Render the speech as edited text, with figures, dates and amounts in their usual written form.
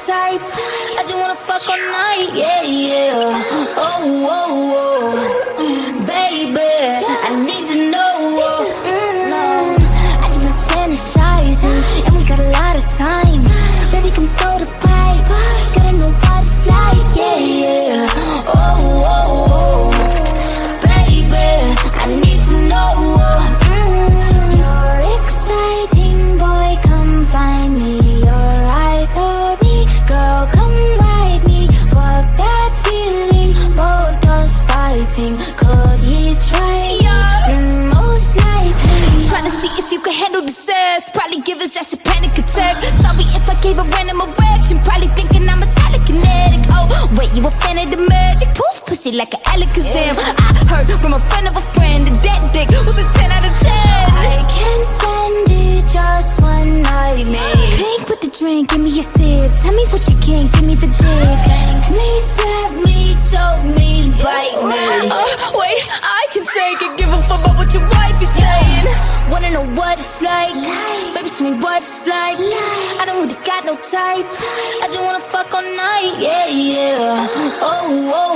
tights. I just wanna fuck all night, yeah, yeah. Oh, oh, oh, baby, I need to know. I just been fantasizing, and we got a lot of time. Baby, come throw the pipe. Gotta know what it's like, yeah, yeah. Oh, oh, oh, baby, I need to know. You're exciting, boy, come find me. Your eyes told me, girl, come ride me. Fuck that feeling, both us fighting. Could he try? Most likely. Trying to see if you can handle the sex. Probably give his ass a panic attack. Sorry if I gave a random erection. Probably thinking I'm a telekinetic. Oh, wait, you a fan of the magic? Poof, pussy like an Alakazam. I heard from a friend of a friend that that dick was a 10 out of 10. I can't stand it, just one night, maybe. Drink with the drink, give me a sip. Tell me what you can, give me the dick. Please slap me, choke me, bite me. Wait, I can take it. Give a fuck about what your wife is saying. Wanna know what it's like? Baby, show me what it's like. I don't really got no tights. I just wanna fuck all night, yeah, yeah. Oh, oh.